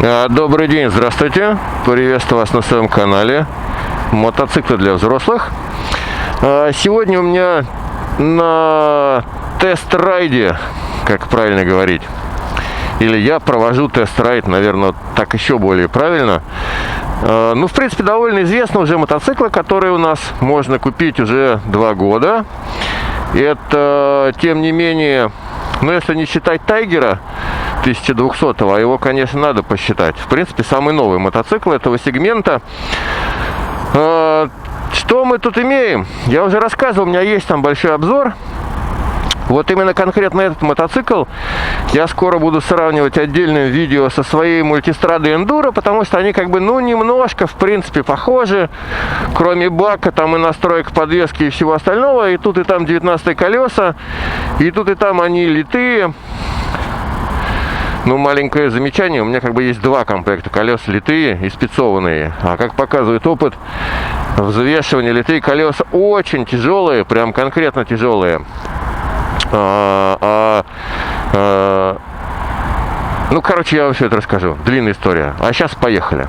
Добрый день, здравствуйте. Приветствую вас на своем канале Мотоциклы для взрослых. Сегодня у меня на тест-райде, как правильно говорить, или я провожу тест-райд, наверное, так еще более правильно. Ну, в принципе, довольно известны уже мотоциклы, которые у нас можно купить уже 2 года. Это, тем не менее, ну, если не считать Тайгера 1200-го, а его, конечно, надо посчитать. В принципе, самый новый мотоцикл этого сегмента. Что мы тут имеем? Я уже рассказывал, у меня есть там большой обзор. Вот именно конкретно этот мотоцикл я скоро буду сравнивать отдельным видео со своей мультистрадой Enduro, потому что они как бы, ну, немножко, в принципе, похожи, кроме бака, там и настроек подвески и всего остального. И тут и там 19-е колеса, и тут и там они литые. Ну, маленькое замечание, у меня как бы есть 2 комплекта колес литые и спецованные. А как показывает опыт, взвешивание, литые колеса очень тяжелые, прям конкретно тяжелые. Ну, короче, я вам все это расскажу. Длинная история. А сейчас поехали.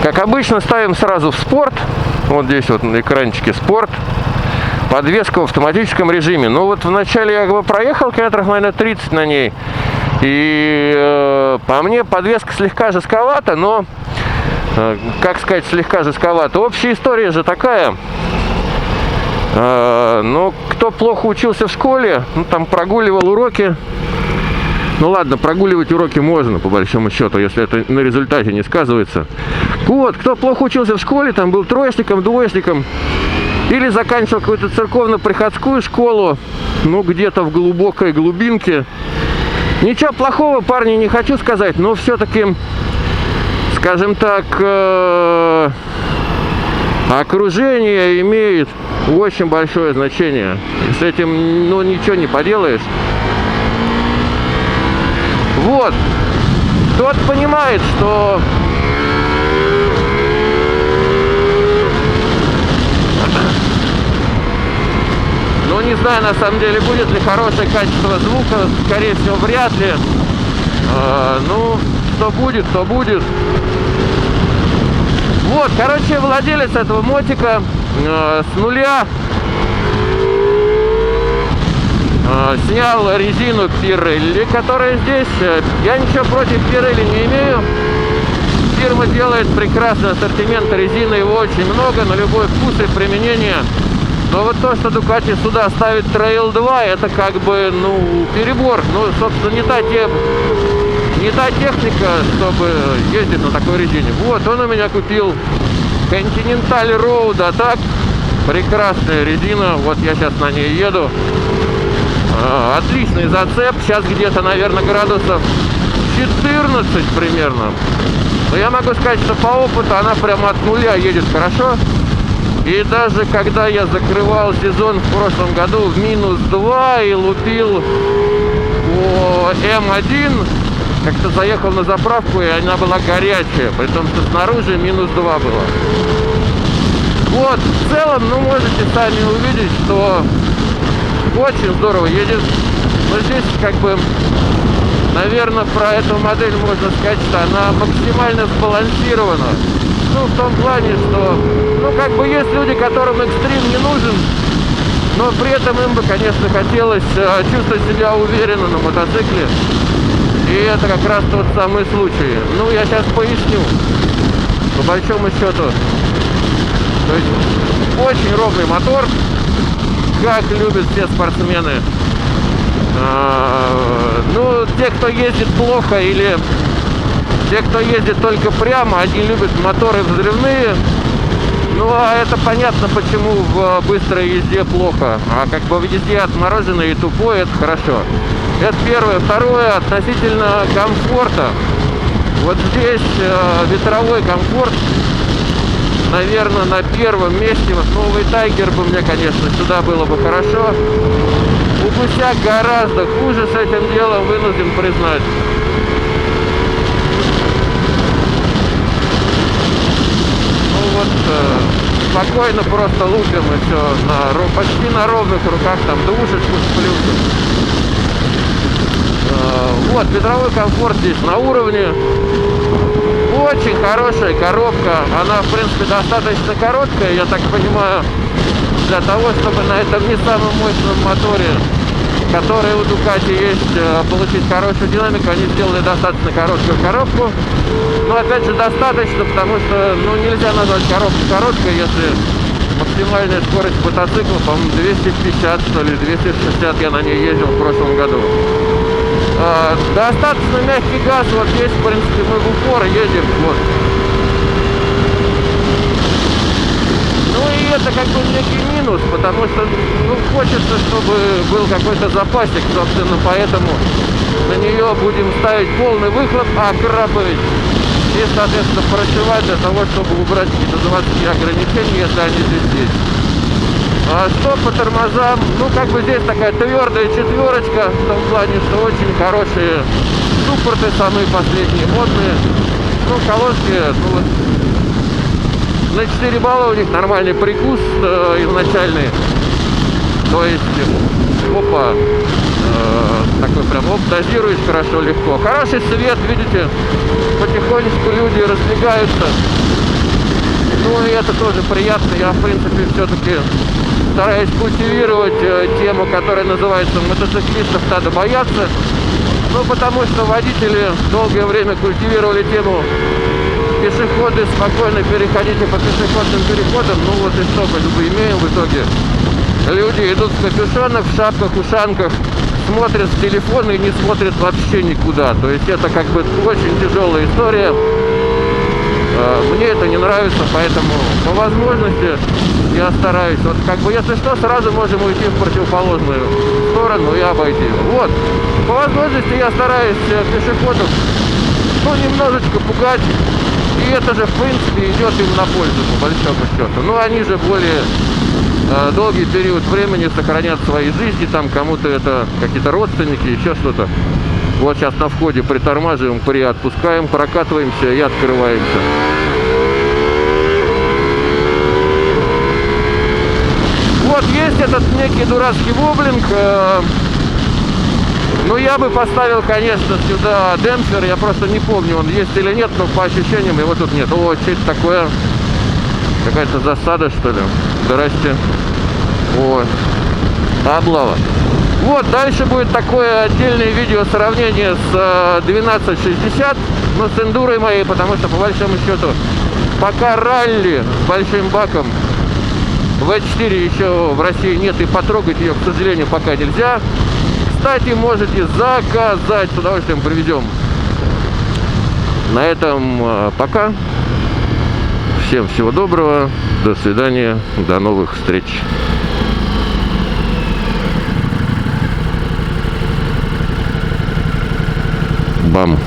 Как обычно, ставим сразу в спорт. Вот здесь вот на экранчике спорт. Подвеска в автоматическом режиме. Ну, вот вначале я как бы проехал километров, наверное, 30 на ней. И по мне подвеска слегка жестковата, но, как сказать, слегка жестковата. Общая история же такая. Ну, кто плохо учился в школе, ну, там прогуливал уроки. Ну ладно, прогуливать уроки можно, по большому счету, если это на результате не сказывается. Вот, кто плохо учился в школе, там был троечником, двоечником, или заканчивал какую-то церковно-приходскую школу, ну, где-то в глубокой глубинке. Ничего плохого, парни, не хочу сказать, но все-таки, скажем так, окружение имеет очень большое значение. С этим, ну, ничего не поделаешь. Вот. Тот понимает, что ну, не знаю, на самом деле, будет ли хорошее качество звука. Скорее всего, вряд ли. Ну, что будет, то будет. Вот, короче, владелец этого мотика с нуля снял резину Pirelli, которая здесь. Я ничего против Pirelli не имею. Фирма делает прекрасный ассортимент резины, его очень много, на любой вкус и применение. Но вот то, что Ducati сюда ставит Trail 2, это как бы, ну, перебор. Ну, собственно, не та техника, чтобы ездить на такой резине. Вот, он у меня купил Continental Road Attack. Прекрасная резина. Вот я сейчас на ней еду. Отличный зацеп. Сейчас где-то, наверное, градусов 14 примерно. Но я могу сказать, что по опыту она прямо от нуля едет хорошо. И даже когда я закрывал сезон в прошлом году в -2 и лупил по М1, как-то заехал на заправку, и она была горячая, при том, что снаружи -2 было. Вот, в целом, ну, можете сами увидеть, что очень здорово едет. Но здесь, как бы, наверное, про эту модель можно сказать, что она максимально сбалансирована. Ну, в том плане, что, ну, как бы, есть люди, которым экстрим не нужен, но при этом им бы, конечно, хотелось чувствовать себя уверенно на мотоцикле. И это как раз тот самый случай. Ну, я сейчас поясню. По большому счету, то есть очень ровный мотор, как любят все спортсмены. Ну, те, кто ездит плохо, или те, кто ездит только прямо, они любят моторы взрывные. Ну, а это понятно, почему в быстрой езде плохо. А как бы в езде отмороженной и тупой, это хорошо. Это первое. Второе, относительно комфорта. Вот здесь ветровой комфорт, наверное, на первом месте. Вот новый Тайгер бы мне, конечно, сюда было бы хорошо. У Гусяк гораздо хуже с этим делом, вынужден признать. Ну вот, спокойно просто лупим и все, почти на ровных руках, там двушечку с плюсом. Вот, ветровой комфорт здесь на уровне. Очень хорошая коробка. Она, в принципе, достаточно короткая, я так понимаю, для того, чтобы на этом не самом мощном моторе, который у Ducati есть, получить хорошую динамику. Они сделали достаточно короткую коробку. Но, опять же, достаточно, потому что, нельзя назвать коробку короткой, если максимальная скорость мотоцикла, по-моему, 250, что ли, 260 я на ней ездил в прошлом году. Достаточно мягкий газ, вот здесь, в принципе, мы в упор едем, вот. И это как бы некий минус, потому что, хочется, чтобы был какой-то запасик, собственно, поэтому на нее будем ставить полный выхлоп, Акрапович, и, соответственно, прошивать для того, чтобы убрать какие-то заводские ограничения, если они здесь есть. Что по тормозам? Как бы здесь такая твердая четверочка, в том плане, что очень хорошие суппорты, самые последние, модные. Колодки, вот, на 4 балла у них нормальный прикус изначальный. То есть, такой прям, дозируешь хорошо, легко. Хороший свет, видите, потихонечку люди разбегаются. И это тоже приятно. Я, в принципе, все-таки стараюсь культивировать тему, которая называется «Мотоциклистов надо бояться». Потому что водители долгое время культивировали тему «Пешеходы, спокойно переходите по пешеходным переходам». И что мы имеем в итоге? Люди идут в капюшонах, в шапках, ушанках, смотрят в телефон и не смотрят вообще никуда. То есть это как бы очень тяжелая история. Мне это не нравится, поэтому по возможности я стараюсь. Вот как бы, если что, сразу можем уйти в противоположную сторону и обойти. Вот. По возможности я стараюсь пешеходов, немножечко пугать. И это же, в принципе, идет им на пользу, по большому счету. Они же более долгий период времени сохранят свои жизни, там кому-то это какие-то родственники, еще что-то. Вот сейчас на входе притормаживаем, отпускаем, прокатываемся и открываемся. Вот есть этот некий дурацкий воблинг. Я бы поставил, конечно, сюда демпфер. Я просто не помню, он есть или нет, но по ощущениям его тут нет. О, что это такое? Какая-то засада, что ли? Здрасте. Вот. Облава. Вот, дальше будет такое отдельное видео сравнение с 1260, с эндурой моей, потому что, по большому счету, пока ралли с большим баком V4 еще в России нет, и потрогать ее, к сожалению, пока нельзя. Кстати, можете заказать, с удовольствием привезем. На этом пока. Всем всего доброго, до свидания, до новых встреч. Бам!